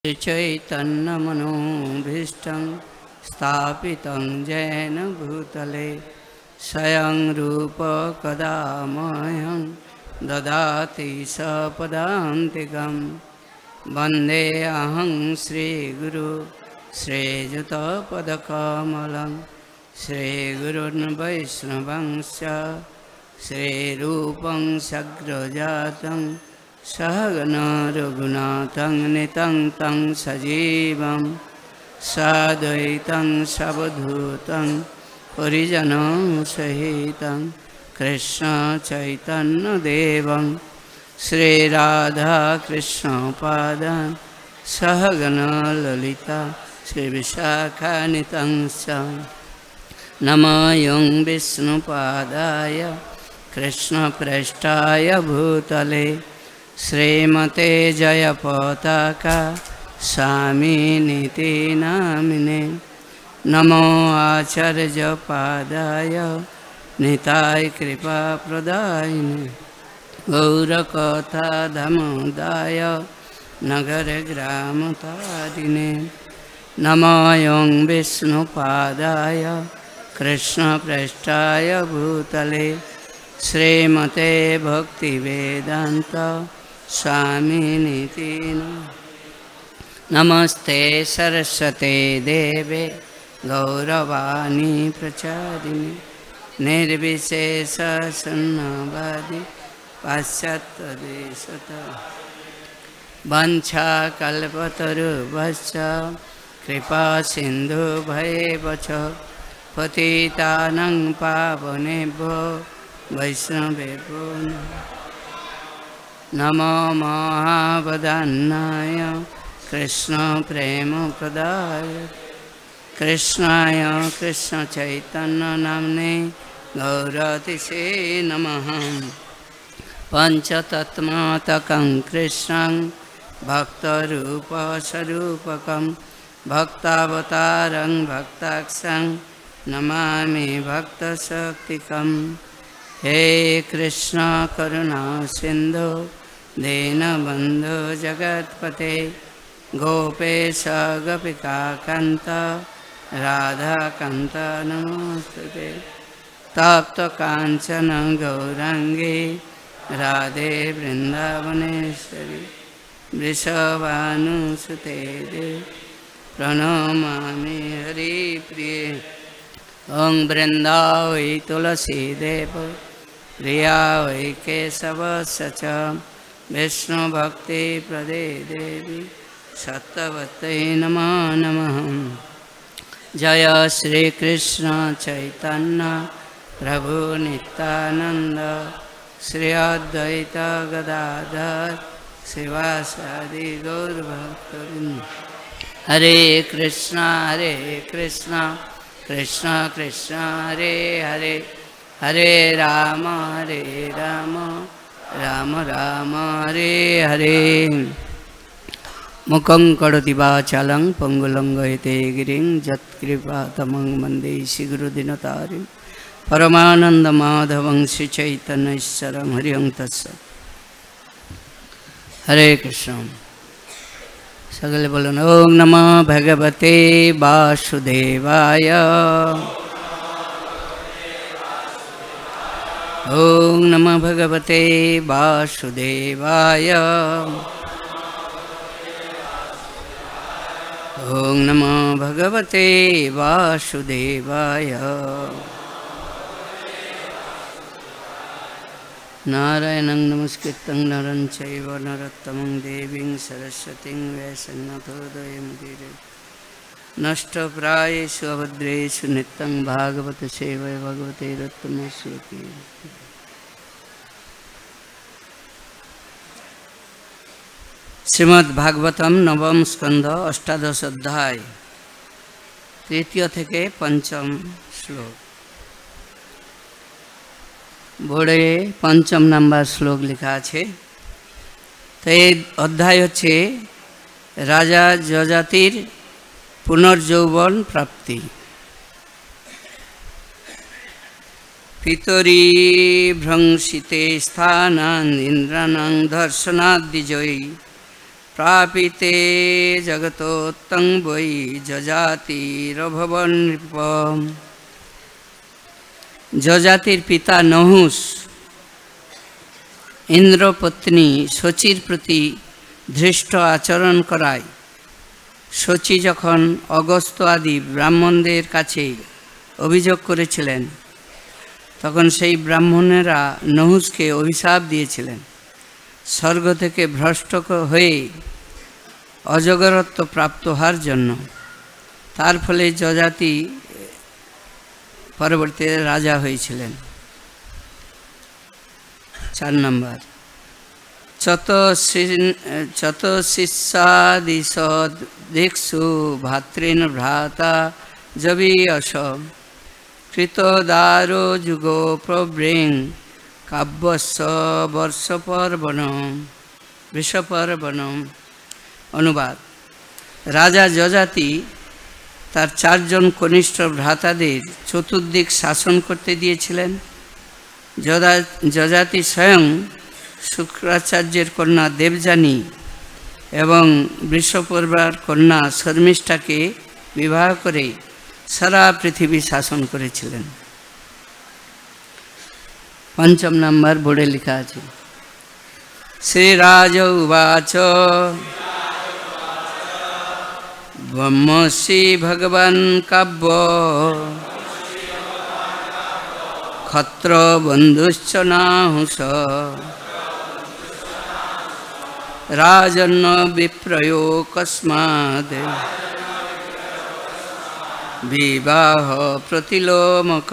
चैतन्यमनोभीष्टं स्थापितं येन भूतले स्वयं रूप कदा मह्यं ददाति सपदान्तिकं वन्दे अहं श्रीगुरु श्रीयुतपदकमलं श्रीगुरुन् वैष्णवंश्च श्रीरूपं सग्रजातं सहगना रघुनाथं नितं तं सजीवं साद्वैतं सवधूतं परिजनं सहितं कृष्ण चैतन्यदेवं श्रीराधाकृष्णपादान् सहगना ललिता श्रीविशाखान्वितं च नमो यं विष्णुपादाय कृष्णप्रेष्ठाय भूतले श्रीमते जयपताका स्वामिनीति नामिने नमो आचार्यपादाय निताय कृपाप्रदायिने गौरकथाधमोदाय नगरग्रामतारिणे नमो यं विष्णुपादाय कृष्णप्रेष्ठाय भूतले श्रीमते भक्तिवेदान्त स्वामिनीति नमस्ते सरस्वते देवे गौरवाणी प्रचारिणे निर्विशेष शून्यवादी पाश्चात्यदेशतः वाञ्छाकल्पतरुभ्यश्च कृपा सिन्धुभ्येव च पतितानं पावनेभ्यो वैष्णवेभ्यो नमो महावदान्नाय कृष्णप्रेमप्रदाय कृष्णाय कृष्णचैतन्यनाम्ने गौरतिसे नमः पञ्चतत्त्वात्मकं कृष्णं भक्तरूपस्वरूपकं भक्तावतारं भक्ताक्षं नमामि भक्तशक्तिकम् हे कृष्ण करुणा सिंधु दीनबंधु जगत्पते गोपेश गोपिकान्त राधाकान्त नमोस्तुते तप्त कांचन गौरांगी राधे वृंदावनेश्वरी वृषभानुसुते देवी प्रणमामि हरिप्रिये ओं वृंदावै तुलसी देव प्रिया वै केशवस्य च विष्णुभक्ति प्रदे देवी सत्यवत्यै नमो नमः जय श्री कृष्ण चैतन्य प्रभु नित्यानंद श्री अद्वैत गदाधर श्रीवासादि गौरभक्तवृंद हरे कृष्णा कृष्ण कृष्ण हरे हरे हरे राम राम राम हरे हरे मुखं करोति वाचालं पंगुलंघयते गिरिं यत्कृपातमं वन्दे श्रीगुरुदिनतारिं परमानन्दमाधवं श्रीचैतन्येश्वरं हरि ओं तत्सत् हरे कृष्ण सगले बोलो ओम नमः भगवते वासुदेवाय ओम नमः भगवते वासुदेवाय ओम नमः भगवते वासुदेवाय नारायणं नमस्कृतं नरं चैव नरोत्तमं देवीं सरस्वतीं व्यासं ततो नष्टप्रायेषु अभद्रेषु नित्यं भागवत सेवया भगवते रत्नस्वती श्रीमद्भागवतम नवम स्कंध अष्टादश अध्याय तृतीय থেকে पंचम श्लोक बोर्डे पंचम नम्बर श्लोक लिखा है तो ये अध्याय हे राजा जजातिर पुनर्यौवन प्राप्ति पितरी भ्रंसिते स्थानान् इंद्राणां दर्शनाद् विजयी प्रापिते जगतोत्तं वै जजातिरभवन् नृप। जजातिर पिता नहुष इंद्रपत्नी शचीर प्रति धृष्ट आचरण कराय शची जखन अगस्त आदि ब्राह्मणदेर काछे अभियोग करेছিলেন তখন সেই ব্রাহ্মণেরা নহুষকে অভিশাপ দিয়েছিলেন স্বর্গ থেকে ভ্রষ্ট হয়ে অজগরত্ব প্রাপ্ত হওয়ার জন্য। তার ফলে যজাতি পরবর্তীতে রাজা হয়েছিলেন। 4 নম্বর चतुशिष्यादिशु भातृन भ्राता जवीयश कृतदारो जुगो प्रब्रें काव्यस्स वृषपर्वणम। अनुवाद राजा যজাতি তার 4 জন কনিষ্ঠ ভ্রাতাদের চতুর্দিক শাসন করতে দিয়েছিলেন। যজাতি স্বয়ং শুক্রাচার্যের কন্যা দেবযানী এবং বৃষপর্বার কন্যা শর্মিষ্ঠাকে বিবাহ করে সারা পৃথিবী শাসন করেছিলেন। 5 নম্বর বোর্ডে লেখা আছে শ্রীরাজ উবাচ ব্রহ্মশ্রী ভগবান কাব্য ক্ষত্র বন্ধুশ্চ নাহুষ রাজন্ন বিপ্রয়ো কস্মাদ বিবাহ প্রতিলোমক।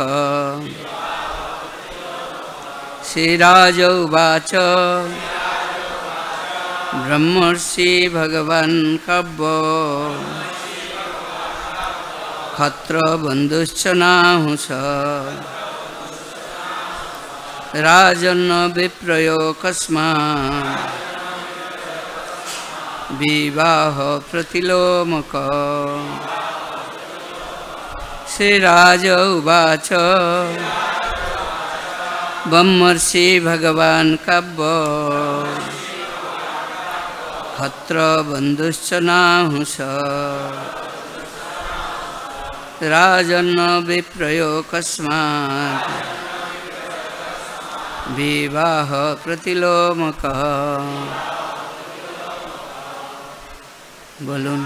শ্রীরাজ উবাচ ব্রহ্মর্ষি ভগবান কাব্য ক্ষত্র বন্ধুশ্চ নাহুষ রাজন্ন বিপ্রয়ো কস্মাদ विवाह प्रतिलोमक। श्रीराज उवाच ब्रह्मर्षि भगवान् काव्य क्षत्र बन्धुश्च नाहुष राजन्न विप्रयो कस्मात् विवाह प्रतिलोमक। बोलून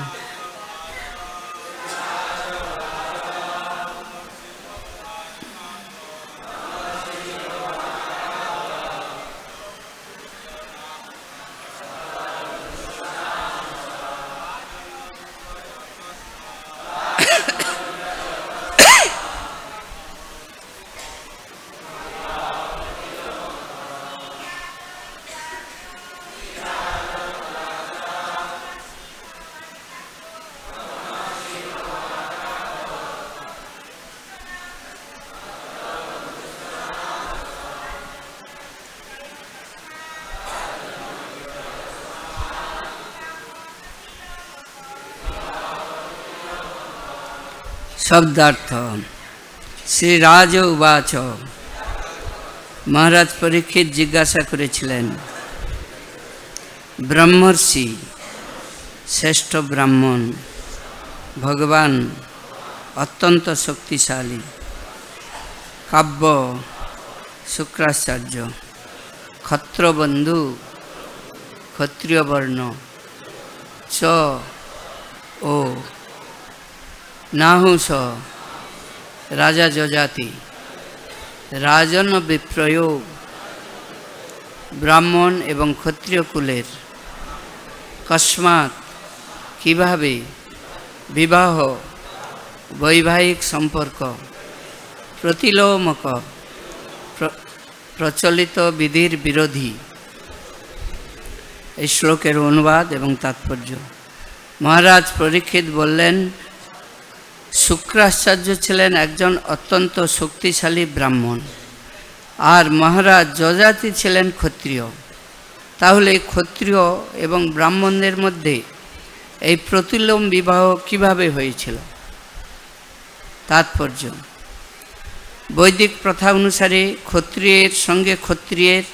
शब्दार्थ। श्रीराज उवाच महाराज परीक्षित जिज्ञासा करेছিলেন ब्रह्मर्षि श्रेष्ठ ब्राह्मण भगवान अत्यंत शक्तिशाली काव्य शुक्राचार्य क्षत्रबंधु क्षत्रिय वर्ण च ओ नाहुष राजा যজাতি राजन विप्रयोग ब्राह्मण एवं क्षत्रिय कुलेर कस्मात् किभाबे विवाह वैवाहिक संपर्क प्रतिलोमक प्रचलित विधिर विरोधी। এই শ্লোকের অনুবাদ এবং তাৎপর্য। মহারাজ পরীক্ষিত বললেন শুক্রাচার্য ছিলেন একজন অত্যন্ত শক্তিশালী ব্রাহ্মণ আর মহারাজ যজাতি ছিলেন ক্ষত্রিয়। তাহলে ক্ষত্রিয় এবং ব্রাহ্মণদের মধ্যে এই প্রতিলোম বিবাহ কিভাবে হয়েছিল? তাৎপর্য বৈদিক প্রথা অনুসারে ক্ষত্রিয়ের সঙ্গে ক্ষত্রিয়ের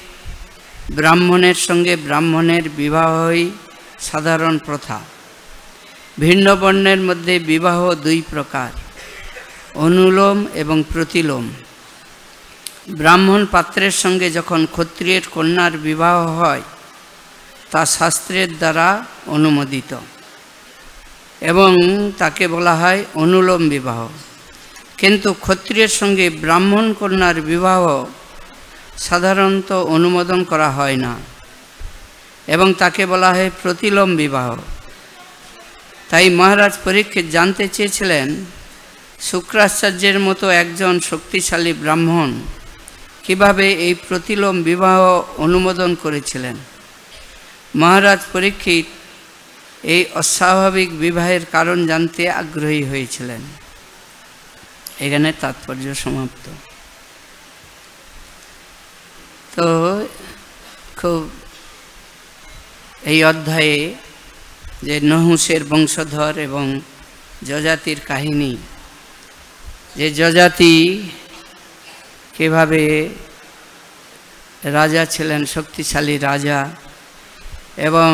ব্রাহ্মণের সঙ্গে ব্রাহ্মণের বিবাহ হয় সাধারণ প্রথা। ভিন্ন বর্ণের মধ্যে বিবাহ দুই প্রকার, অনুলোম এবং প্রতিলোম। ব্রাহ্মণ পাত্রের সঙ্গে যখন ক্ষত্রিয়ের কন্যার বিবাহ হয় তা শাস্ত্রের দ্বারা অনুমোদিত এবং তাকে বলা হয় অনুলোম বিবাহ। কিন্তু ক্ষত্রিয়ের সঙ্গে ব্রাহ্মণ কন্যার বিবাহ সাধারণত অনুমোদন করা হয় না এবং তাকে বলা হয় প্রতিলোম বিবাহ। তাই মহারাজ পরীক্ষিত জানতে চেয়েছিলেন, শুক্রাচার্যের মতো একজন শক্তিশালী ব্রাহ্মণ কিভাবে এই প্রতিলোম বিবাহ অনুমোদন করেছিলেন। মহারাজ পরীক্ষিত এই অস্বাভাবিক বিবাহের কারণ জানতে আগ্রহী হয়েছিলেন। এখানে তাৎপর্য সমাপ্ত। তো খুব এই অধ্যায়ে যে নহুষের বংশধর এবং যজাতির কাহিনী, যে যজাতি কিভাবে রাজা ছিলেন, শক্তিশালী রাজা, এবং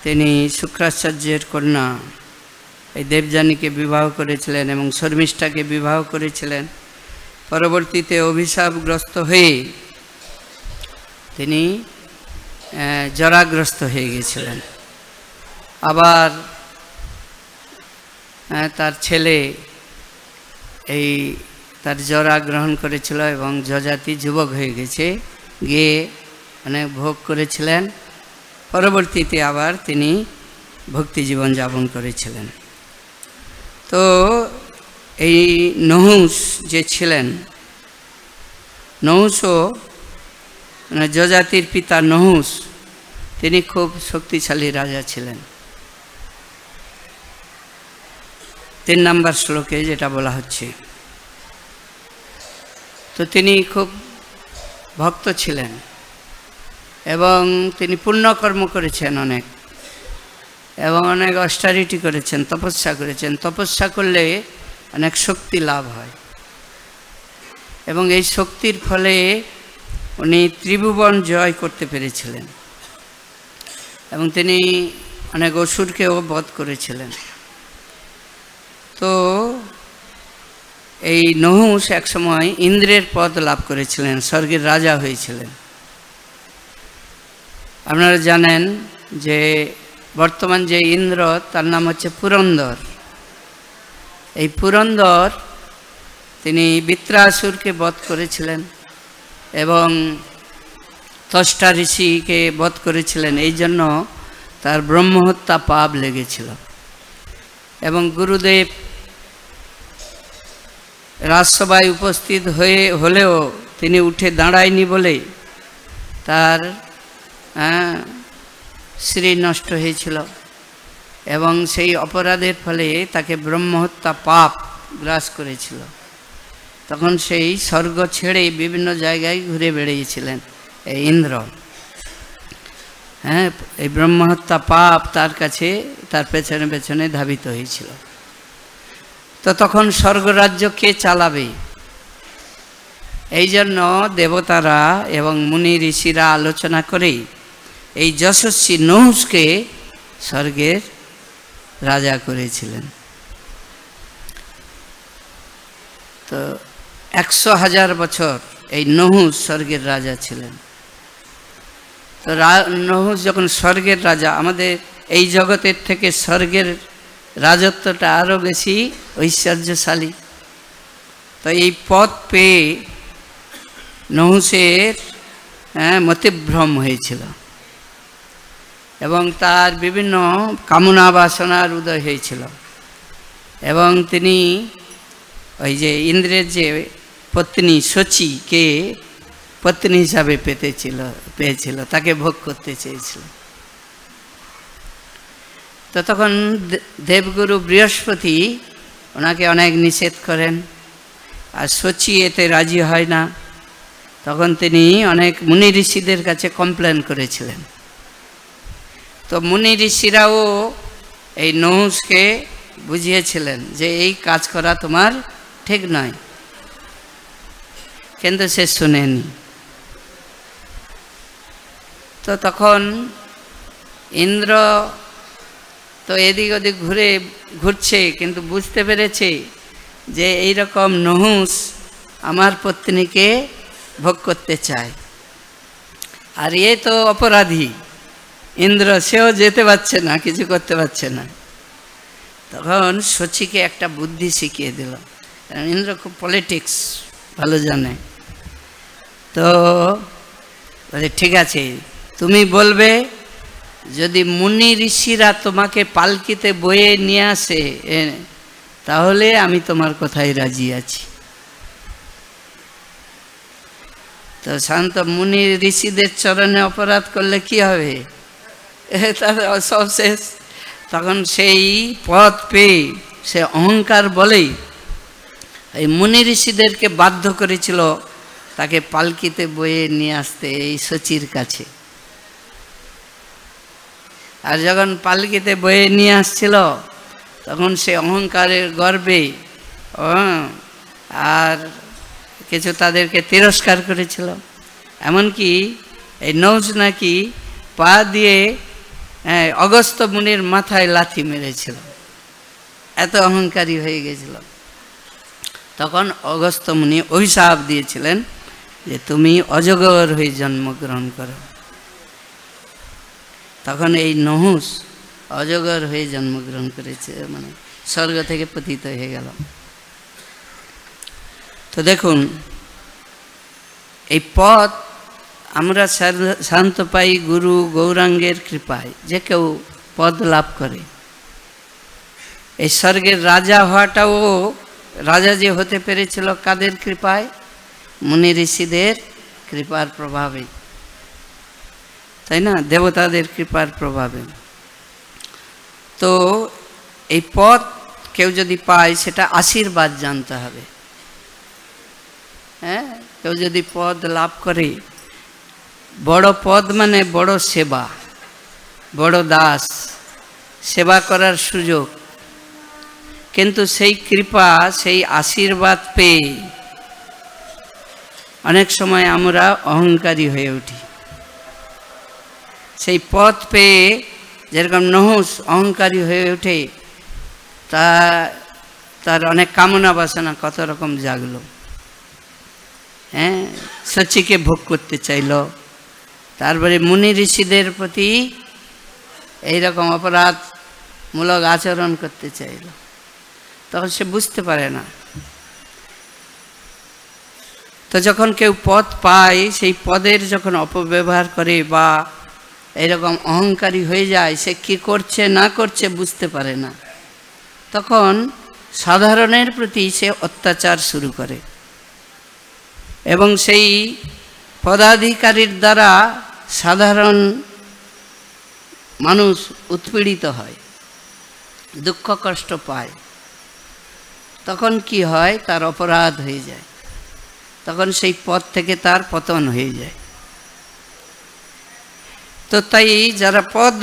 তিনি শুক্রাচার্যের কন্যা এই দেবযানীকে বিবাহ করেছিলেন এবং শর্মিষ্ঠাকে বিবাহ করেছিলেন। পরবর্তীতে অভিশাপগ্রস্ত হয়ে তিনি জরাগ্রস্ত হয়ে গিয়েছিলেন। আবার তার ছেলে এই তার জরা গ্রহণ করেছিল এবং যজাতি যুবক হয়ে গেছে, গিয়ে অনেক ভোগ করেছিলেন। পরবর্তীতে আবার তিনি ভক্তি জীবন যাপন করেছিলেন। তো এই নহুষ যে ছিলেন, নহুষও মানে যজাতির পিতা নহুষ, তিনি খুব শক্তিশালী রাজা ছিলেন। 3 নম্বর শ্লোকে যেটা বলা হচ্ছে, তো তিনি খুব ভক্ত ছিলেন এবং তিনি পুণ্যকর্ম করেছেন অনেক, এবং অনেক অস্টারিটি করেছেন, তপস্যা করেছেন। তপস্যা করলে অনেক শক্তি লাভ হয় এবং এই শক্তির ফলে উনি ত্রিভুবন জয় করতে পেরেছিলেন এবং তিনি অনেক অসুরকেও বধ করেছিলেন। তো এই নহুষ একসময় ইন্দ্রের পদ লাভ করেছিলেন, স্বর্গের রাজা হয়েছিলেন। আপনারা জানেন যে বর্তমান যে ইন্দ্র, তার নাম হচ্ছে পুরন্দর। এই পুরন্দর তিনি বৃত্রাসুরকে বধ করেছিলেন এবং ত্বষ্টা ঋষিকে বধ করেছিলেন। এই জন্য তার ব্রহ্মহত্যা পাপ লেগেছিল এবং গুরুদেব রাজসভায় উপস্থিত হলেও তিনি উঠে দাঁড়ায়নি বলে তার শ্রী নষ্ট হয়েছিল এবং সেই অপরাধের ফলে তাকে ব্রহ্মহত্যা পাপ গ্রাস করেছিল। তখন সেই স্বর্গ ছেড়ে বিভিন্ন জায়গায় ঘুরে বেড়িয়েছিলেন এই ইন্দ্র। এই ব্রহ্মহত্যা পাপ তার কাছে, তার পেছনে পেছনে ধাবিত হয়েছিল। তো তখন স্বর্গরাজ্য কে চালাবে? এই জন্য দেবতারা এবং মুনি ঋষিরা আলোচনা করে এই যশস্বী নহুষকে স্বর্গের রাজা করেছিলেন। তো 100,000 বছর এই নহুষ স্বর্গের রাজা ছিলেন। তো নহুষ যখন স্বর্গের রাজা, আমাদের এই জগতের থেকে স্বর্গের রাজত্বটা আরও বেশি ঐশ্বর্যশালী। তো এই পদ পেয়ে নহুষের মতিভ্রম হয়েছিল এবং তার বিভিন্ন কামনা বাসনার উদয় হয়েছিল এবং তিনি ওই যে ইন্দ্রের যে পত্নী শচীকে পত্নী হিসাবে পেয়েছিল, তাকে ভোগ করতে চেয়েছিল। তো তখন দেবগুরু বৃহস্পতি ওনাকে অনেক নিষেধ করেন আর শচী এতে রাজি হয় না। তখন তিনি অনেক মুনি ঋষিদের কাছে কমপ্লেন করেছিলেন। তো মুনি ঋষিরাও এই নহুষকে বুঝিয়েছিলেন যে এই কাজ করা তোমার ঠিক নয়, কিন্তু সে শুনেনি। তো তখন ইন্দ্র তো এদিক ওদিক ঘুরছে, কিন্তু বুঝতে পেরেছে যে এই রকম নহুষ আমার পত্নীকে ভোগ করতে চায়, আর এ তো অপরাধী ইন্দ্র, সেও যেতে পারছে না, কিছু করতে পারছে না। তখন শচীকে একটা বুদ্ধি শিখিয়ে দিল, কারণ ইন্দ্র খুব পলিটিক্স ভালো জানে। তো বলে ঠিক আছে, তুমি বলবে যদি মুনি ঋষিরা তোমাকে পালকিতে বয়ে নিয়ে আসে তাহলে আমি তোমার কথায় রাজি আছি। তো শান্ত মুনি ঋষিদের চরণে অপরাধ করলে কি হবে, তাদের সব শেষ। তখন সেই পথ পেয়ে সে অহংকার বলেই এই মুনি ঋষিদেরকে বাধ্য করেছিল তাকে পালকিতে বয়ে নিয়ে আসতে এই শচীর কাছে। আর যখন পালকিতে বয়ে নিয়ে আসছিল তখন সে অহংকারের গর্বে আর কিছু তাদেরকে তিরস্কার করেছিল। এমনকি এই নহুষ নাকি পা দিয়ে অগস্ত্য মুনির মাথায় লাথি মেরেছিল, এত অহংকারী হয়ে গেছিল। তখন অগস্ত্য মুনি অভিশাপ দিয়েছিলেন যে তুমি অজগর হয়ে জন্মগ্রহণ করো। তখন এই নহুষ অজগর হয়ে জন্মগ্রহণ করেছে, মানে স্বর্গ থেকে পতিত হয়ে গেল। তো দেখুন, এই পথ আমরা শান্ত পাই গুরু গৌরাঙ্গের কৃপায়। যে কেউ পদ লাভ করে, এই স্বর্গের রাজা হওয়াটাও, রাজা যে হতে পেরেছিল কাদের কৃপায়? মুনি ঋষিদের কৃপার প্রভাবে, তাই না? দেবতাদের কৃপার প্রভাবে। তো এই পথ কেউ যদি পায় সেটা আশীর্বাদ জানতে হবে। হ্যাঁ, কেউ যদি পদ লাভ করে, বড় পদ মানে বড় সেবা, বড় দাস, সেবা করার সুযোগ। কিন্তু সেই কৃপা, সেই আশীর্বাদ পেয়ে অনেক সময় আমরা অহংকারী হয়ে উঠি। সেই পথ পেয়ে যেরকম নহুষ অহংকারী হয়ে ওঠে, তার অনেক কামনা বাসনা কত রকম জাগলো। হ্যাঁ, শচীকে ভোগ করতে চাইল, তারপরে মুনি ঋষিদের প্রতি এইরকম অপরাধমূলক আচরণ করতে চাইল। তখন সে বুঝতে পারে না। তো যখন কেউ পদ পায়, সেই পদের যখন অপব্যবহার করে বা এরকম অহংকারী হয়ে যায়, সে কি করছে না করছে বুঝতে পারে না। তখন সাধারণের প্রতি সে অত্যাচার শুরু করে এবং সেই পদাধিকারীর দ্বারা সাধারণ মানুষ উৎপীড়িত হয়, দুঃখ কষ্ট পায়। তখন কি হয়? তার অপরাধ হয়ে যায়, তখন সেই পথ থেকে তার পতন হয়ে যায়। তো তাই যারা পদ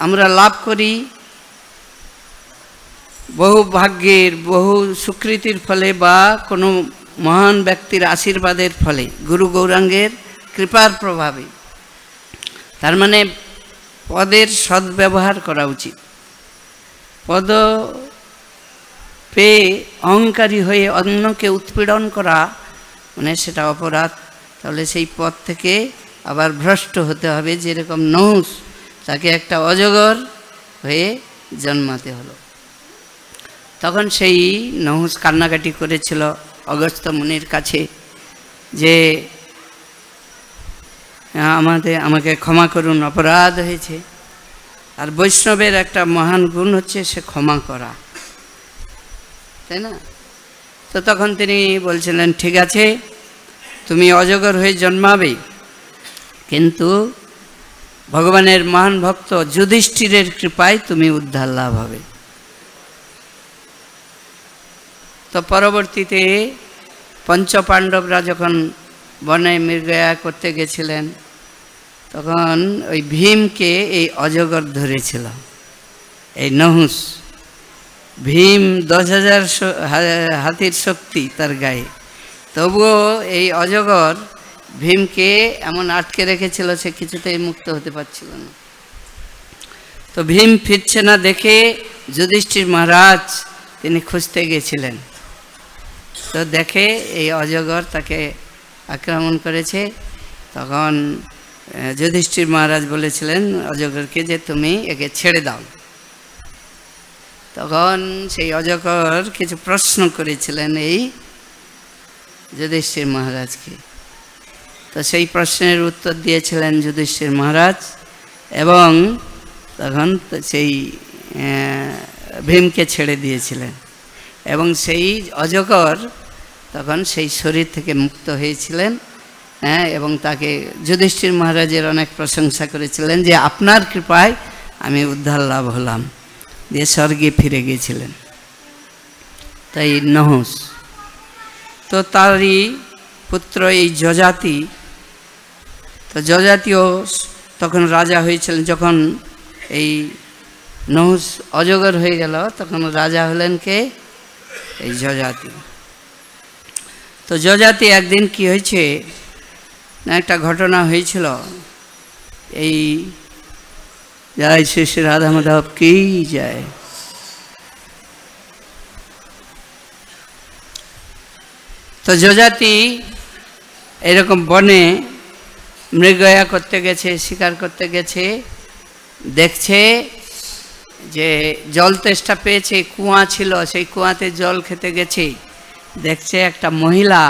আমরা লাভ করি বহু ভাগ্যের, বহু সুকৃতির ফলে বা কোনো মহান ব্যক্তির আশীর্বাদের ফলে, গুরু গৌরাঙ্গের কৃপার প্রভাবে, তার মানে পদের সদ্ব্যবহার করা উচিত। পদ পেয়ে অহংকারী হয়ে অন্যকে উৎপীড়ন করা মানে সেটা অপরাধ। তাহলে সেই পথ থেকে আবার ভ্রষ্ট হতে হবে। যেরকম নহুষ, তাকে একটা অজগর হয়ে জন্মাতে হলো। তখন সেই নহুষ কান্নাকাটি করেছিল অগস্ত্য মুনির কাছে যে আমাকে ক্ষমা করুন, অপরাধ হয়েছে। আর বৈষ্ণবের একটা মহান গুণ হচ্ছে সে ক্ষমা করা, তাই না? তো তখন তিনি বলছিলেন ঠিক আছে, তুমি অজগর হয়ে জন্মাবে, কিন্তু ভগবানের মহান ভক্ত যুধিষ্ঠিরের কৃপায় তুমি উদ্ধার লাভ হবে। তো পরবর্তীতে পঞ্চপাণ্ডবরা যখন বনে মৃগয়া করতে গেছিলেন, তখন ওই ভীমকে এই অজগর ধরেছিল, এই নহুষ। ভীম 10,000 হাতির শক্তি তার গায়ে, তবুও এই অজগর ভীমকে এমন আটকে রেখেছিল, সে কিছুতেই মুক্ত হতে পারছিল না। তো ভীম ফিরছে না দেখে যুধিষ্ঠির মহারাজ তিনি খুঁজতে গিয়েছিলেন। তো দেখে এই অজগর তাকে আক্রমণ করেছে। তখন যুধিষ্ঠির মহারাজ বলেছিলেন অজগরকে যে তুমি একে ছেড়ে দাও। তখন সেই অজগর কিছু প্রশ্ন করেছিলেন এই যুধিষ্ঠির মহারাজকে। তো সেই প্রশ্নের উত্তর দিয়েছিলেন যুধিষ্ঠির মহারাজ, এবং তখন সেই ভীমকে ছেড়ে দিয়েছিলেন, এবং সেই অজগর তখন সেই শরীর থেকে মুক্ত হয়েছিলেন। এবং তাকে যুধিষ্ঠির মহারাজের অনেক প্রশংসা করেছিলেন যে আপনার কৃপায় আমি উদ্ধার লাভ হলাম, দিয়ে স্বর্গে ফিরে গিয়েছিলেন। তাই নহুষ, তো তারই পুত্র এই যজাতি, তো যজাতিও তখন রাজা হয়েছিলেন। যখন এই নহুষ অজগর হয়ে গেল তখন রাজা হলেন কে? এই যজাতি। তো যজাতি একদিন কি হয়েছে না, একটা ঘটনা হয়েছিল। এই জয় শ্রী শ্রী রাধা মাধব কি যায়। তো যজাতি এরকম বনে মৃগয়া করতে গেছে, শিকার করতে গেছে, দেখছে যে জল তেষ্টা পেয়েছে, কুয়া ছিল, সেই কুয়াতে জল খেতে গেছে, দেখছে একটা মহিলা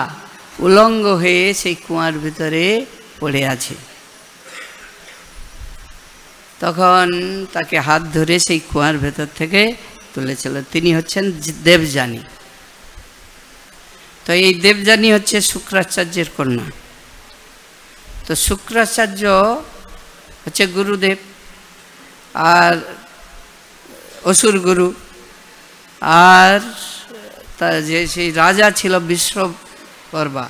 উলঙ্গ হয়ে সেই কুয়ার ভিতরে পড়ে আছে। তখন তাকে হাত ধরে সেই কুয়ার ভেতর থেকে তুলেছিল। তিনি হচ্ছেন দেবযানী। তো এই দেবযানী হচ্ছে শুক্রাচার্যের কন্যা। তো শুক্রাচার্য হচ্ছে গুরুদেব, আর অসুর গুরু, আর তার যে সেই রাজা ছিল বিশ্বকর্মা,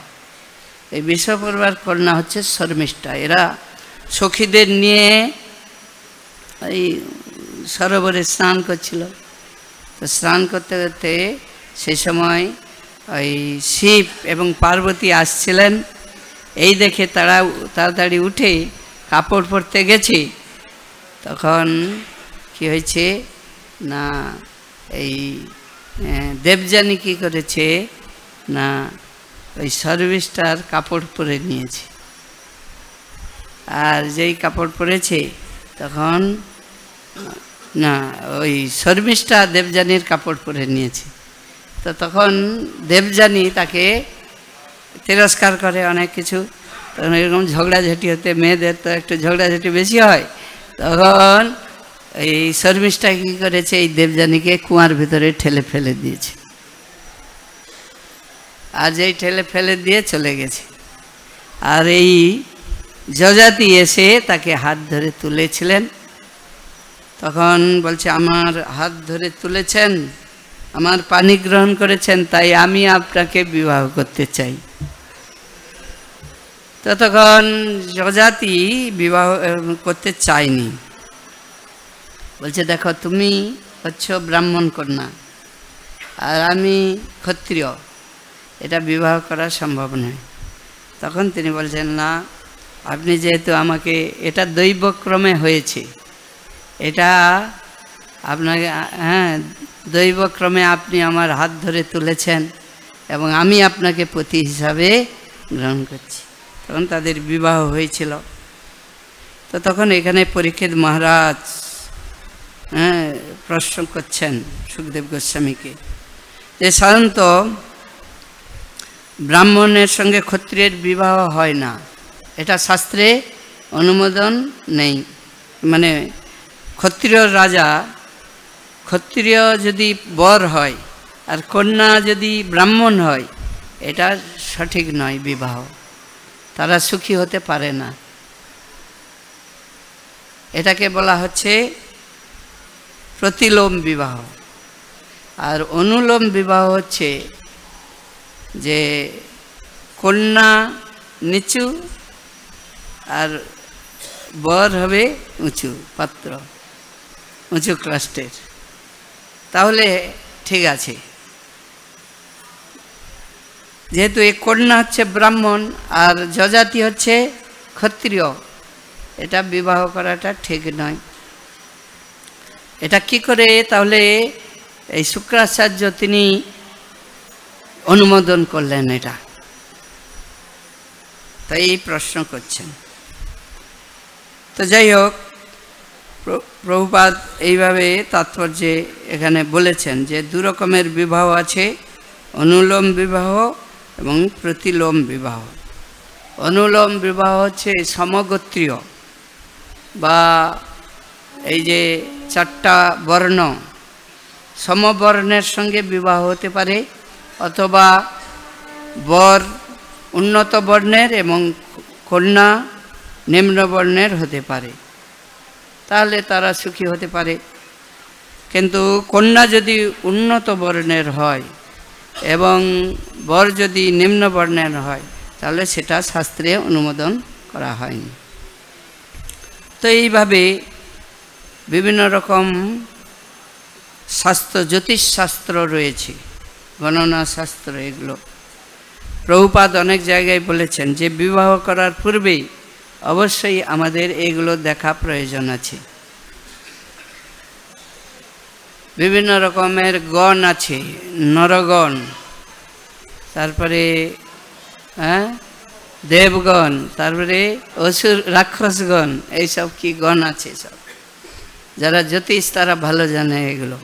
এই বিশ্বকর্মার কন্যা হচ্ছে শর্মিষ্ঠা। এরা সখীদের নিয়ে এই সরোবরে স্নান করছিল। তো স্নান করতে করতে সেই সময় ওই শিব এবং পার্বতী আসছিলেন। এই দেখে তারা তাড়াতাড়ি উঠে কাপড় পরতে গেছে। তখন কি হয়েছে না, এই দেবযানী কি করেছে না, ওই শর্মিষ্ঠার কাপড় পরে নিয়েছে। আর যেই কাপড় পরেছে তখন না, ওই শর্মিষ্ঠা দেবযানীর কাপড় পরে নিয়েছে। তো তখন দেবযানী তাকে তিরস্কার করে অনেক কিছু। তখন এরকম ঝগড়াঝাটি হতে, মেয়েদের তো একটু ঝগড়াঝাটি বেশি হয়। তখন এই শর্মিষ্ঠা কী করেছে, এই দেবযানীকে কুয়ার ভিতরে ঠেলে ফেলে দিয়েছে। আর যেই ঠেলে ফেলে দিয়ে চলে গেছে। আর এই যজাতি এসে তাকে হাত ধরে তুলেছিলেন। তখন বলছে আমার হাত ধরে তুলেছেন, আমার পানি গ্রহণ করেছেন, তাই আমি আপনাকে বিবাহ করতে চাই। তো তখন যজাতি বিবাহ করতে চায়নি। বলছে দেখো তুমি হচ্ছ ব্রাহ্মণ কন্যা আর আমি ক্ষত্রিয়, এটা বিবাহ করা সম্ভব নয়। তখন তিনি বলছেন না, আপনি যেহেতু আমাকে, এটা দৈবক্রমে হয়েছে, এটা আপনাকে, দৈবক্রমে আপনি আমার হাত ধরে তুলেছেন এবং আমি আপনাকে পতি হিসাবে গ্রহণ করছি। তখন তাদের বিবাহ হয়েছিল। তো তখন এখানে পরীক্ষিত মহারাজ প্রশ্ন করছেন সুখদেব গোস্বামীকে যে সাধারণত ব্রাহ্মণের সঙ্গে ক্ষত্রিয়ের বিবাহ হয় না, এটা শাস্ত্রে অনুমোদন নেই। মানে ক্ষত্রিয় রাজা, ক্ষত্রিয় যদি বর হয় আর কন্যা যদি ব্রাহ্মণ হয়, এটা সঠিক নয় বিবাহ, তারা সুখী হতে পারে না। এটাকে বলা হচ্ছে প্রতিলোম বিবাহ। আর অনুলোম বিবাহ হচ্ছে যে কন্যা নিচু আর বর হবে উঁচু, পাত্র উঁচু ক্লাস্টের, তাহলে ঠিক আছে। যেহেতু এই কন্যা হচ্ছে ব্রাহ্মণ আর যজাতি হচ্ছে ক্ষত্রিয়, এটা বিবাহ করাটা ঠিক নয়। এটা কি করে তাহলে এই শুক্রাচার্য তিনি অনুমোদন করলেন? এটা তাই এই প্রশ্ন করছেন। তো যাই হোক, প্রভুপাদ এইভাবে তাৎপর্যে এখানে বলেছেন যে দু রকমের বিবাহ আছে, অনুলোম বিবাহ এবং প্রতিলোম বিবাহ। অনুলোম বিবাহ হচ্ছে সমগোত্রীয় বা এই যে 4টা বর্ণ, সমবর্ণের সঙ্গে বিবাহ হতে পারে, অথবা বর উন্নত বর্ণের এবং কন্যা নিম্ন বর্ণের হতে পারে, তাহলে তারা সুখী হতে পারে। কিন্তু কন্যা যদি উন্নত বর্ণের হয় এবং বর যদি নিম্ন বর্ণের হয়, তাহলে সেটা শাস্ত্রে অনুমোদন করা হয়নি। তো এইভাবে বিভিন্ন রকম শাস্ত্র, জ্যোতিষশাস্ত্র রয়েছে, গণনা শাস্ত্র, এগুলো প্রভুপাদ অনেক জায়গায় বলেছেন যে বিবাহ করার পূর্বেই অবশ্যই আমাদের এগুলো দেখা প্রয়োজন আছে। বিভিন্ন রকমের গণ আছে, নরগণ, তারপরে দেবগণ, তারপরে অসুর রাক্ষসগণ, এইসব কি গণ আছে সব। যারা জ্যোতিষ তারা ভালো জানে এগুলো।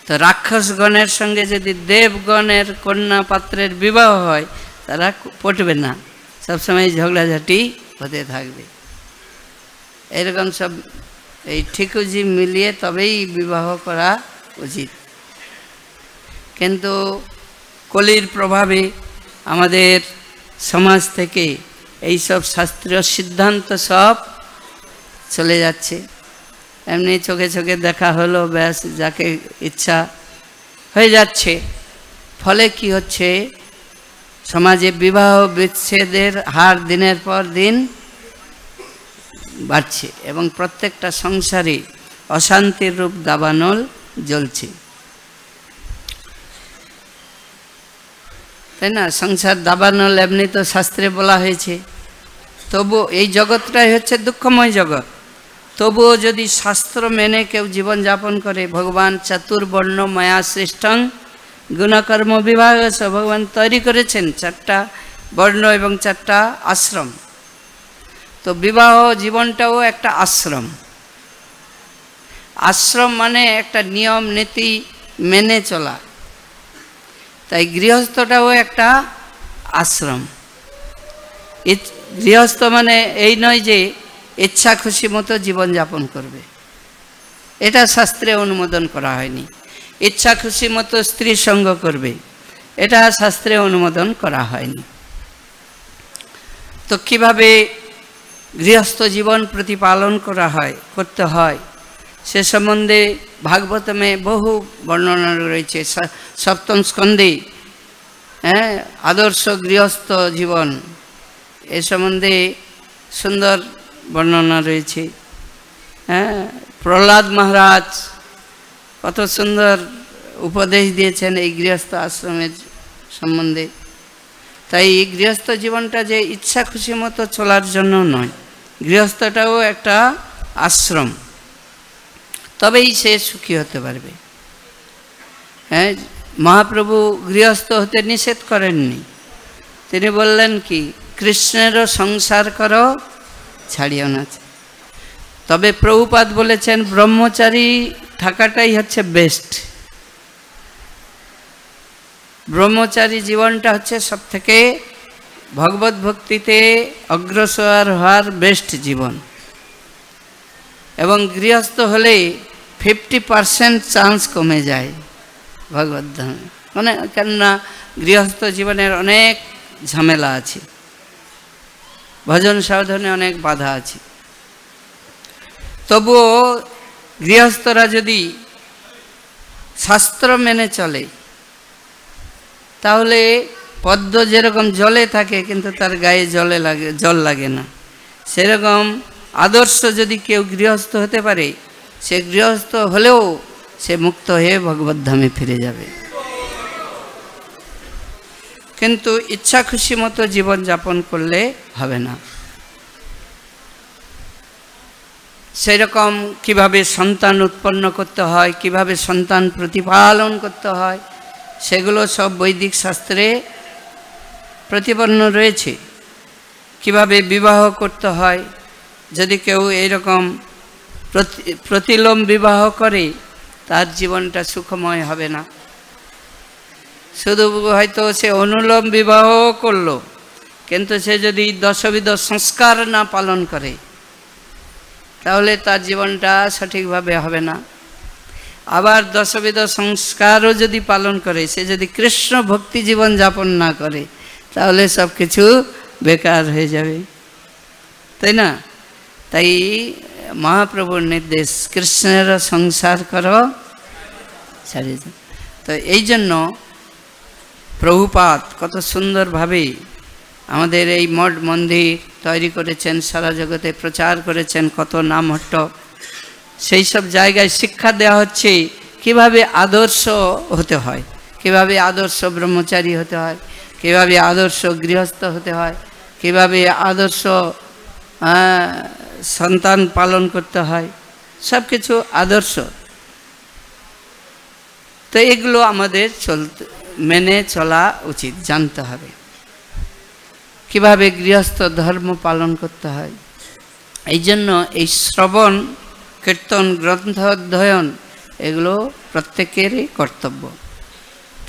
তো রাক্ষসগণের সঙ্গে যদি দেবগণের কন্যা পাত্রের বিবাহ হয়, তারা পটবে না, সবসময় ঝগড়াঝাটি হতে থাকবে। এরকম সব এই ঠিকুজি মিলিয়ে তবেই বিবাহ করা উচিত। কিন্তু কলির প্রভাবে আমাদের সমাজ থেকে এই সব শাস্ত্রীয় সিদ্ধান্ত সব চলে যাচ্ছে। এমনি চোখে চোখে দেখা হলো, ব্যাস যাকে ইচ্ছা হয়ে যাচ্ছে। ফলে কি হচ্ছে, সমাজে বিবাহ বিচ্ছেদের হার দিনের পর দিন বাড়ছে এবং প্রত্যেকটা সংসারে অশান্তির রূপ দাবানল জ্বলছে, তাই না? সংসার দাবানল এমনি তো শাস্ত্রে বলা হয়েছে। তবু এই জগৎটাই হচ্ছে দুঃখময় জগৎ। তবুও যদি শাস্ত্র মেনে কেউ জীবনযাপন করে, ভগবান চতুর্বর্ণ মায়া সৃষ্টং গুণকর্ম বিভাগ, ভগবান তৈরি করেছেন 4টা বর্ণ এবং 4টা আশ্রম। তো বিবাহ জীবনটাও একটা আশ্রম। আশ্রম মানে একটা নিয়ম নীতি মেনে চলা, তাই গৃহস্থটাও একটা আশ্রম। গৃহস্থ মানে এই নয় যে ইচ্ছা খুশি মতো জীবনযাপন করবে, এটা শাস্ত্রে অনুমোদন করা হয়নি। ইচ্ছা খুশি মতো স্ত্রী সঙ্গ করবে, এটা শাস্ত্রে অনুমোদন করা হয়নি। তো কীভাবে গৃহস্থ জীবন প্রতিপালন করতে হয় সে সম্বন্ধে ভাগবতমে বহু বর্ণনা রয়েছে। 7ম স্কন্ধে আদর্শ গৃহস্থ জীবন এ সম্বন্ধে সুন্দর বর্ণনা রয়েছে। প্রহ্লাদ মহারাজ কত সুন্দর উপদেশ দিয়েছেন এই গৃহস্থ আশ্রমের সম্বন্ধে। তাই গৃহস্থ জীবনটা যে ইচ্ছা খুশি মতো চলার জন্য নয়, গৃহস্থটাও একটা আশ্রম, তবেই সে সুখী হতে পারবে। মহাপ্রভু গৃহস্থ হতে নিষেধ করেননি, তিনি বললেন কি, কৃষ্ণেরও সংসার করো, ছাড়িও না। তবে প্রভুপাদ বলেছেন ব্রহ্মচারী থাকাটাই হচ্ছে বেস্ট। ব্রহ্মচারী জীবনটা হচ্ছে সব থেকে ভগবত ভক্তিতে অগ্রসর হওয়ার বেস্ট জীবন। এবং গৃহস্থ হলে 50% চান্স কমে যায় ভগবত ধামে, মানে কেননা গৃহস্থ জীবনের অনেক ঝামেলা আছে, ভজন সাধনে অনেক বাধা আছে। তবুও গৃহস্থরা যদি শাস্ত্র মেনে চলে, তাহলে পদ্ম যেরকম জলে থাকে কিন্তু তার গায়ে জল লাগে না, সেরকম আদর্শ যদি কেউ গৃহস্থ হতে পারে, সে গৃহস্থ হলেও সে মুক্ত হয়ে ভগবত ধামে ফিরে যাবে। কিন্তু ইচ্ছা খুশি মতো জীবনযাপন করলে হবে না। সেই রকম কীভাবে সন্তান উৎপন্ন করতে হয়, কিভাবে সন্তান প্রতিপালন করতে হয়, সেগুলো সব বৈদিক শাস্ত্রে প্রতিপন্ন রয়েছে। কিভাবে বিবাহ করতে হয়, যদি কেউ এইরকম প্রতিলোম বিবাহ করে তার জীবনটা সুখময় হবে না। শুধু হয়তো সে অনুলোম বিবাহ করলো, কিন্তু সে যদি দশবিধ সংস্কার না পালন করে তাহলে তার জীবনটা সঠিকভাবে হবে না। আবার দশবিধ সংস্কারও যদি পালন করে, সে যদি কৃষ্ণ ভক্তি জীবন যাপন না করে তাহলে সব কিছু বেকার হয়ে যাবে, তাই না? তাই মহাপ্রভুর নির্দেশ, কৃষ্ণের সংসার করো ছাড়িয়ে দাও। তো এই জন্য প্রভুপাদ কত সুন্দরভাবে আমাদের এই মঠ মন্দির তৈরি করেছেন, সারা জগতে প্রচার করেছেন, কত নামহট্ট। সেই সব জায়গায় শিক্ষা দেওয়া হচ্ছে কিভাবে আদর্শ হতে হয়, কিভাবে আদর্শ ব্রহ্মচারী হতে হয়, কিভাবে আদর্শ গৃহস্থ হতে হয়, কিভাবে আদর্শ সন্তান পালন করতে হয়, সব কিছু আদর্শ। তো এগুলো আমাদের মেনে চলা উচিত, জানতে হবে কিভাবে গৃহস্থ ধর্ম পালন করতে হয়। এই জন্য এই শ্রবণ কীর্তন গ্রন্থ অধ্যয়ন এগুলো প্রত্যেকেরই কর্তব্য,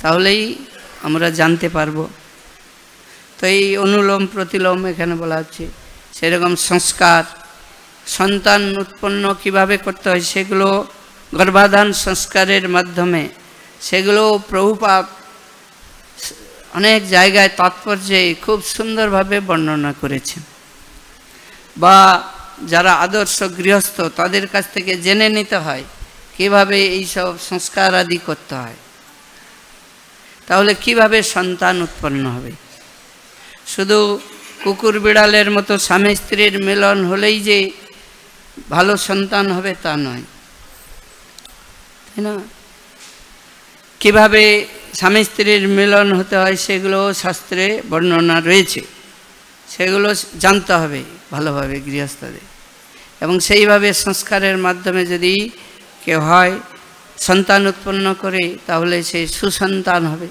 তাহলেই আমরা জানতে পারবো। তো এই অনুলোম প্রতিলোম এখানে বলা হচ্ছে, সেরকম সংস্কার সন্তান উৎপন্ন কিভাবে করতে হয় সেগুলো গর্ভাধান সংস্কারের মাধ্যমে, সেগুলো প্রভুপাদ অনেক জায়গায় তাৎপর্যে খুব সুন্দরভাবে বর্ণনা করেছেন। বা যারা আদর্শ গৃহস্থ তাদের কাছ থেকে জেনে নিতে হয় কিভাবে এইসব সংস্কার আদি করতে হয়, তাহলে কিভাবে সন্তান উৎপন্ন হবে। শুধু কুকুর বিড়ালের মতো স্বামী স্ত্রীর মিলন হলেই যে ভালো সন্তান হবে তা নয়, তাই না? কিভাবে স্বামী স্ত্রীর মিলন হতে হয় সেগুলো শাস্ত্রে বর্ণনা রয়েছে, সেগুলো জানতে হবে ভালোভাবে গৃহস্থদের। এবং সেইভাবে সংস্কারের মাধ্যমে যদি কেউ হয় সন্তান উৎপন্ন করে তাহলে সে সুসন্তান হবে,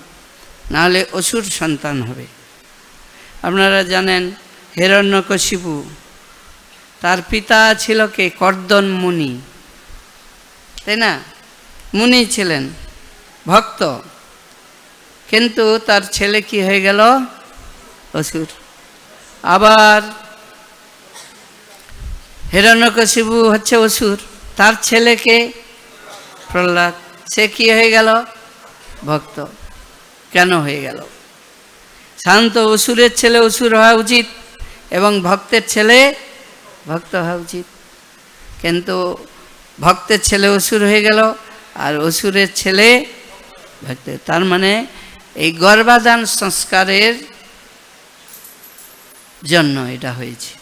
নাহলে অসুর সন্তান হবে। আপনারা জানেন হিরণ্যকশিপু, তার পিতা ছিল কে? কর্দন মুনি, তাই না? মুনি ছিলেন, ভক্ত, কিন্তু তার ছেলে কি হয়ে গেল? অসুর। আবার হিরণ্যকশিপু হচ্ছে অসুর, তার ছেলেকে প্রহ্লাদ, সে কি হয়ে গেল? ভক্ত। কেন হয়ে গেল? শান্ত অসুরের ছেলে অসুর হওয়া উচিত এবং ভক্তের ছেলে ভক্ত হওয়া উচিত, কিন্তু ভক্তের ছেলে অসুর হয়ে গেল আর অসুরের ছেলে ভক্ত। তার মানে এই গর্ভাধান সংস্কারের জন্য এটা হয়েছে।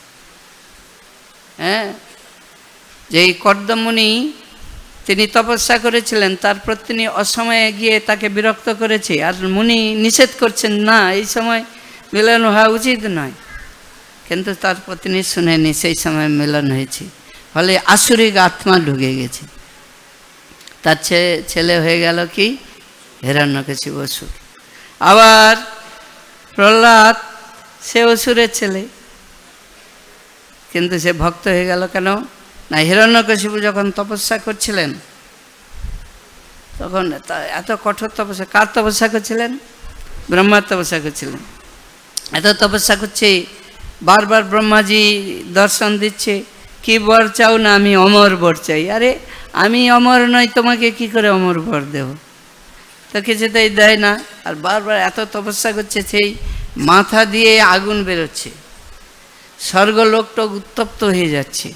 হ্যাঁ, যে কর্দমুনি তিনি তপস্যা করেছিলেন, তারপর তিনি অসময়ে গিয়ে তাকে বিরক্ত করেছে, আর মুনি নিষেধ করছেন না এই সময় মিলন হওয়া উচিত নয়, কিন্তু তারপর তিনি শুনেনি, সেই সময় মিলন হয়েছে, ফলে আসুরিক আত্মা ঢুকে গেছে। তার ছেলে হয়ে গেল কি? হিরণ্যকশিপু অসুর। আবার প্রহ্লাদ, সে অসুরের ছেলে, কিন্তু সে ভক্ত হয়ে গেল কেন না? হিরণ্যকশিপু যখন তপস্যা করছিলেন তখন এত কঠোর তপস্যা, কার তপস্যা করছিলেন? ব্রহ্মার তপস্যা করছিলেন। এত তপস্যা করছে, বারবার ব্রহ্মাজি দর্শন দিচ্ছে, কি বর চাও? না আমি অমর বর চাই। আরে আমি অমর নই, তোমাকে কি করে অমর বর দেব? তো কিছুতেই দেয় না। আর বারবার এত তপস্যা করছে, সেই মাথা দিয়ে আগুন বেরোচ্ছে, স্বর্গলোকটা উত্তপ্ত হয়ে যাচ্ছে।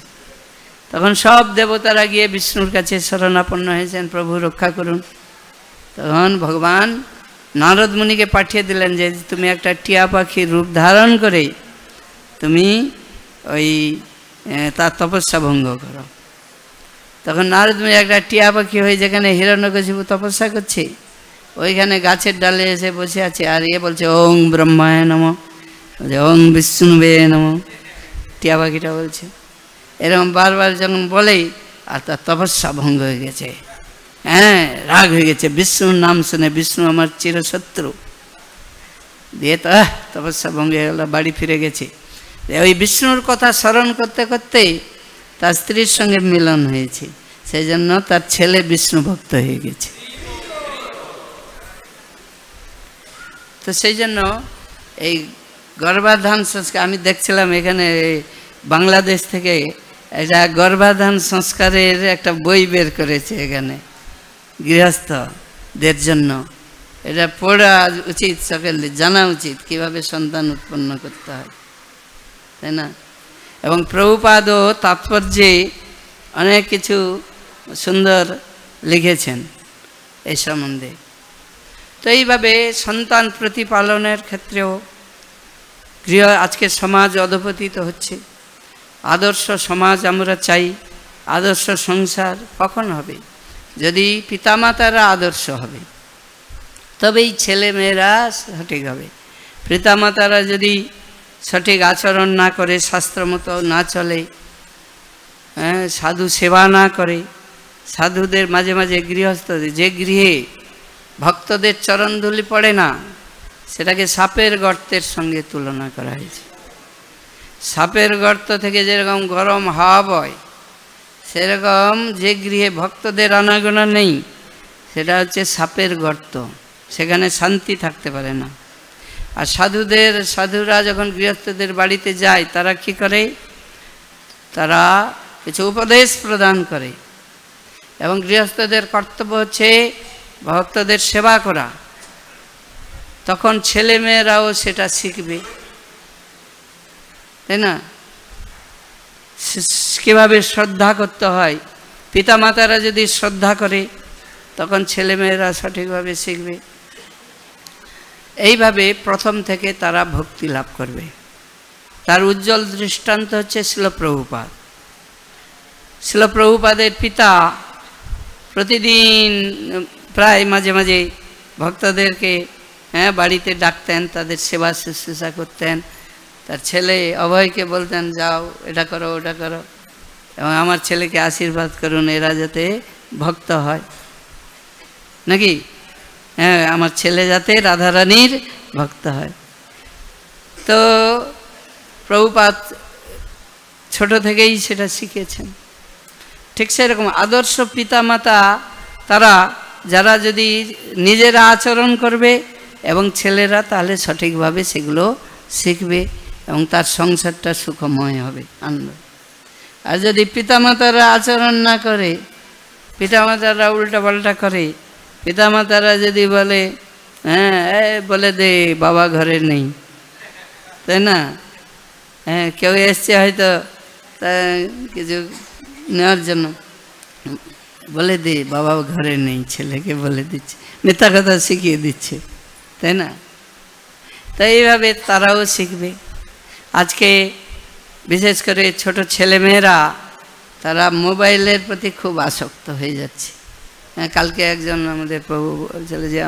তখন সব দেবতারা গিয়ে বিষ্ণুর কাছে শরণাপন্ন হয়েছেন, প্রভু রক্ষা করুন। তখন ভগবান নারদ মুনিকে পাঠিয়ে দিলেন যে তুমি একটা টিয়া পাখির রূপ ধারণ করে তুমি ওই তার তপস্যা ভঙ্গ করো। তখন নারদ মুনি একটা টিয়া পাখি হয়ে যেখানে হিরণ্যকশিপু তপস্যা করছে ওইখানে গাছের ডালে এসে বসে আছে, আর এ বলছে ওং ব্রহ্মায় নমঃ, ওং বিষ্ণুবে নমঃ, টিয়া পাখিটা বলছে। এরকম বারবার যখন বলেই আর তার তপস্যা ভঙ্গ হয়ে গেছে, হ্যাঁ রাগ হয়ে গেছে, বিষ্ণুর নাম শুনে, বিষ্ণু আমার চিরশত্রু, দিয়ে তো তপস্যা ভঙ্গ হয়ে গেল, বাড়ি ফিরে গেছে। ওই বিষ্ণুর কথা স্মরণ করতে করতেই তার স্ত্রীর সঙ্গে মিলন হয়েছে, সেই জন্য তার ছেলে বিষ্ণু ভক্ত হয়ে গেছে। তো সেই জন্য এই গর্ভাধান সংস্কার আমি দেখছিলাম এখানে বাংলাদেশ থেকে এটা গর্ভাধান সংস্কারের একটা বই বের করেছে এখানে গৃহস্থদের জন্য। এটা পড়া উচিত, সকলে জানা উচিত কিভাবে সন্তান উৎপন্ন করতে হয়, তাই না? এবং প্রভুপাদও তাৎপর্যে অনেক কিছু সুন্দর লিখেছেন এই সম্বন্ধে। তো এইভাবে সন্তান প্রতিপালনের ক্ষেত্রেও আজকে সমাজ অধপতিত হচ্ছে। আদর্শ সমাজ আমরা চাই, আদর্শ সংসার কখন হবে? যদি পিতামাতারা আদর্শ হবে তবেই ছেলে মেয়েরা সঠিক হবে। পিতামাতারা যদি সঠিক আচরণ না করে, শাস্ত্রমতো না চলে, হ্যাঁ, সাধু সেবা না করে, সাধুদের মাঝে মাঝে গৃহস্থদের, যে গৃহে ভক্তদের চরণধুলি পড়ে না সেটাকে সাপের গর্তের সঙ্গে তুলনা করা হয়েছে। সাপের গর্ত থেকে যেরকম গরম হাওয়া বয়, সেরকম যে গৃহে ভক্তদের আনাগোনা নেই সেটা হচ্ছে সাপের গর্ত, সেখানে শান্তি থাকতে পারে না। আর সাধুরা যখন গৃহস্থদের বাড়িতে যায় তারা কি করে? তারা কিছু উপদেশ প্রদান করে, এবং গৃহস্থদের কর্তব্য হচ্ছে ভক্তদের সেবা করা। তখন ছেলে মেয়েরাও সেটা শিখবে, তাই না? কীভাবে শ্রদ্ধা করতে হয়, পিতামাতারা যদি শ্রদ্ধা করে তখন ছেলে মেয়েরা সঠিকভাবে শিখবে। এইভাবে প্রথম থেকে তারা ভক্তি লাভ করবে। তার উজ্জ্বল দৃষ্টান্ত হচ্ছে শিল প্রভুপাদ। শিল প্রভুপাদের পিতা প্রতিদিন প্রায় মাঝে মাঝে ভক্তদেরকে বাড়িতে ডাকতেন, তাদের সেবা শুশ্রূষা করতেন। তার ছেলে অভয়কে বলতেন, যাও এটা করো ওটা করো, এবং আমার ছেলেকে আশীর্বাদ করুন, এরা যাতে ভক্ত হয়, নাকি? হ্যাঁ, আমার ছেলে যাতে রাধারানীর ভক্ত হয়। তো প্রভুপাদ ছোট থেকেই সেটা শিখেছেন। ঠিক সেরকম আদর্শ পিতামাতা তারা, যারা যদি নিজেরা আচরণ করবে এবং ছেলেরা তাহলে সঠিকভাবে সেগুলো শিখবে এবং তার সংসারটা সুখময় হবে, আনন্দ। আর যদি পিতামাতারা আচরণ না করে, পিতামাতারা উল্টাপাল্টা করে, পিতামাতারা যদি বলে হ্যাঁ বলে দে বাবা ঘরে নেই, তাই না? হ্যাঁ, কেউ এসছে হয়তো তা কিছু নেওয়ার জন্য, বলে দে বাবা ঘরে নেই, ছেলেকে বলে দিচ্ছে, মিথ্যা কথা শিখিয়ে দিচ্ছে, তাই না? তাই এইভাবে তারাও শিখবে। আজকে বিশেষ করে ছোট ছেলেমেয়েরা তারা মোবাইলের প্রতি খুব আসক্ত হয়ে যাচ্ছে। কালকে একজন আমাদের প্রভু বলছিল যে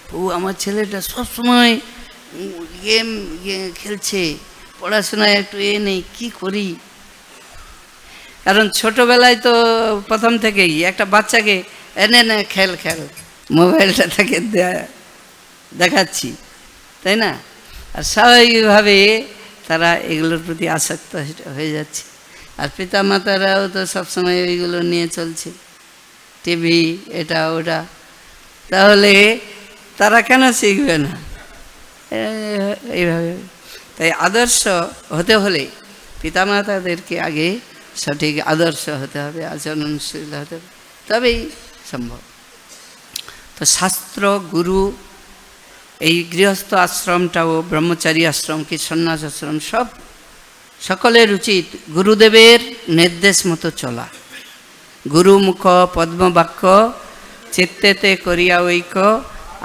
প্রভু আমার ছেলেটা সবসময় গেম খেলছে, পড়াশোনায় একটু নেই, কি করি? কারণ ছোটোবেলায় তো প্রথম থেকেই একটা বাচ্চাকে এনে খেল খেল, মোবাইলটা তাকে দেখাচ্ছি, তাই না? আর স্বাভাবিকভাবে তারা এগুলোর প্রতি আসক্ত হয়ে যাচ্ছে। আর পিতামাতারাও তো সবসময় ওইগুলো নিয়ে চলছে, টিভি এটা ওটা, তাহলে তারা কেন শিখবে না? এইভাবে। তাই আদর্শ হতে হলে পিতামাতাদেরকে আগে সঠিক আদর্শ হতে হবে, আচরণশীল হতে হবে, তবেই সম্ভব। তো শাস্ত্র, গুরু, এই গৃহস্থ আশ্রমটাও, ব্রহ্মচারী আশ্রম কি সন্ন্যাস আশ্রম, সকলের উচিত গুরুদেবের নির্দেশ মতো চলা। গুরুমুখ পদ্মবাক্য চিত্তেতে করিয়া ঐক্য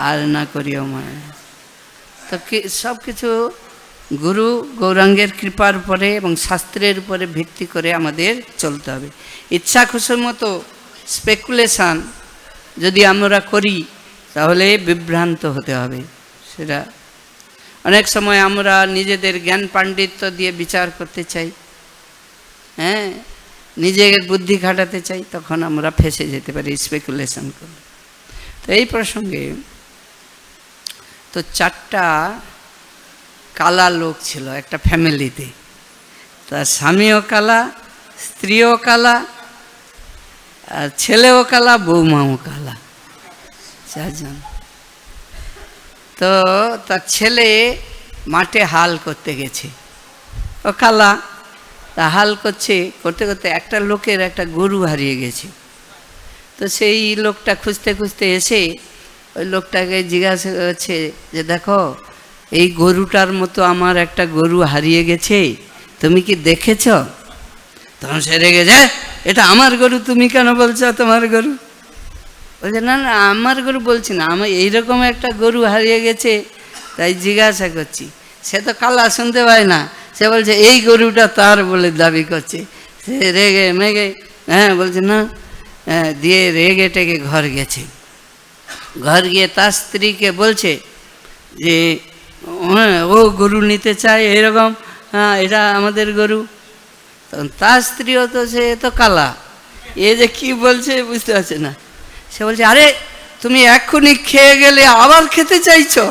আর না করিয়া মায়া। তো সব কিছু গুরু গৌরাঙ্গের কৃপার উপরে এবং শাস্ত্রের উপরে ভিত্তি করে আমাদের চলতে হবে। ইচ্ছা খুশির মতো স্পেকুলেশন যদি আমরা করি তাহলে বিভ্রান্ত হতে হবে। সেটা অনেক সময় আমরা নিজেদের জ্ঞান পাণ্ডিত্য দিয়ে বিচার করতে চাই, হ্যাঁ, নিজের বুদ্ধি খাটাতে চাই, তখন আমরা ফেঁসে যেতে পারি স্পেকুলেশন করে। তো এই প্রসঙ্গে তো 4টা কালা লোক ছিল একটা ফ্যামিলিতে, তার স্বামীও কালা, স্ত্রীও কালা, আর ছেলেও কালা, বৌমাও কালা, 4 জন। তো তার ছেলে মাঠে হাল করতে গেছে, ও কালা, তা হাল করতে করতে একটা লোকের একটা গরু হারিয়ে গেছে। তো সেই লোকটা খুঁজতে খুঁজতে এসে ওই লোকটাকে জিজ্ঞাসা করছে যে দেখো, এই গরুটার মতো আমার একটা গরু হারিয়ে গেছে, তুমি কি দেখেছ? তখন সে রেগে যায়, এটা আমার গরু, তুমি কেন বলছো তোমার গরু? বলছে না না, আমার গরু বলছি না, আমার এইরকম একটা গরু হারিয়ে গেছে তাই জিজ্ঞাসা করছি। সে তো কালা, শুনতে পায় না, সে বলছে এই গরুটা তার বলে দাবি করছে। সে রেগে মেগে বলছে না, দিয়ে রেগে টেগে ঘর গেছে। ঘর গিয়ে তার স্ত্রীকে বলছে যে ও গরু নিতে চায় এরকম, এটা আমাদের গরু। তখন তার স্ত্রীও তো, সে তো কালা, এ যে কি বলছে বুঝতে পারছে না। সে বলছে আরে তুমি এক্ষুনি খেয়ে গেলে আবার খেতে চাইছো?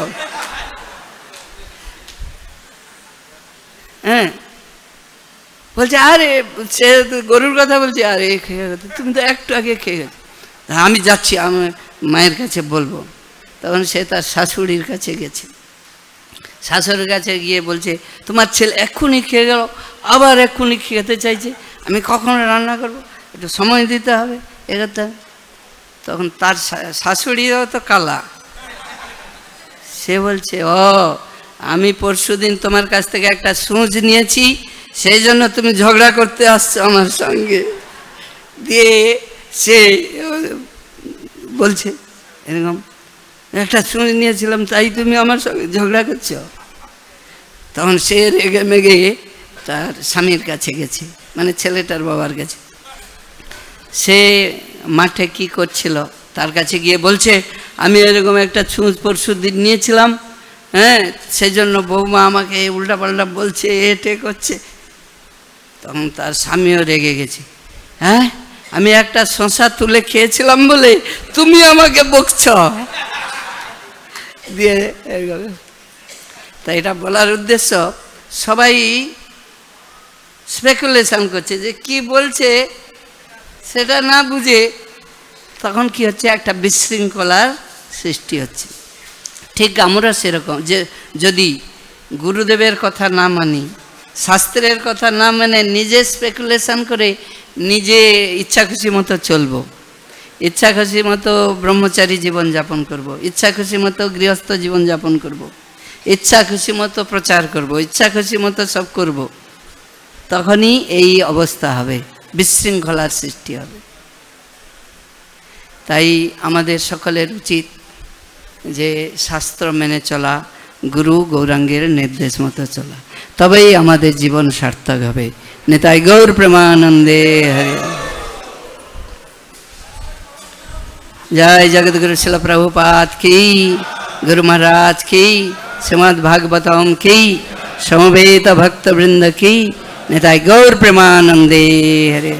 বলছে আরে, সে গরুর কথা বলছে, আরে খেয়ে গেছে, তুমি তো একটু আগে খেয়ে গেছো। আমি যাচ্ছি, আমি মায়ের কাছে বলবো। তখন সে তার শাশুড়ির কাছে গেছে। শাশুড়ির কাছে গিয়ে বলছে তোমার ছেলে এক্ষুনি খেয়ে গেল, আবার এক্ষুনি খেতে চাইছে, আমি কখন রান্না করবো, একটু সময় দিতে হবে, এগোতে হবে। তখন তার শাশুড়িও তো কালা, সে বলছে ও আমি পরশুদিন তোমার কাছ থেকে একটা সূঁচ নিয়েছি, সেই জন্য তুমি ঝগড়া করতে আসছো আমার সঙ্গে। দিয়ে সে বলছে এরকম, একটা সূঁচ নিয়েছিলাম তাই তুমি আমার সঙ্গে ঝগড়া করছো। তখন সে রেগে মেগে তার স্বামীর কাছে গেছে, মানে ছেলেটার বাবার কাছে। সে মাঠে কি করছিল তার কাছে গিয়ে বলছে আমি এরকম একটা সূঁচ পরশুদিন নিয়েছিলাম, সেই জন্য বৌমা আমাকে উল্টাপাল্টা বলছে, এটে করছে। তখন তার স্বামীও রেগে গেছে, আমি একটা শশা তুলে খেয়েছিলাম বলে তুমি আমাকে বকছ। দিয়ে তাই এটা বলার উদ্দেশ্য, সবাই স্পেকুলেশন করছে যে কি বলছে সেটা না বুঝে তখন কি হচ্ছে, একটা বিশৃঙ্খলার সৃষ্টি হচ্ছে। ঠিক আমরা সেরকম, যে যদি গুরুদেবের কথা না মানি, শাস্ত্রের কথা না মানে নিজে স্পেকুলেশন করে নিজে ইচ্ছা খুশি মতো চলবো, ইচ্ছা খুশি মতো ব্রহ্মচারী জীবনযাপন করব, ইচ্ছা খুশি মতো গৃহস্থ জীবনযাপন করব, ইচ্ছা খুশি মতো প্রচার করব, ইচ্ছা খুশি মতো সব করব, তখনই এই অবস্থা হবে, বিশৃঙ্খলার সৃষ্টি হবে। তাই আমাদের সকলের উচিত যে শাস্ত্র মেনে চলা, গুরু গৌরাঙ্গের নির্দেশ মতো চলা, তবেই আমাদের জীবন সার্থক হবে। নিতাই গৌর প্রেমানন্দে হরে। जय जगतगुरु शिल प्रभुपाद की, गुरु महाराज की, श्रीमद् भागवतम की, समवेत भक्त वृंद की। निताय गौर प्रेमानंदे हरे।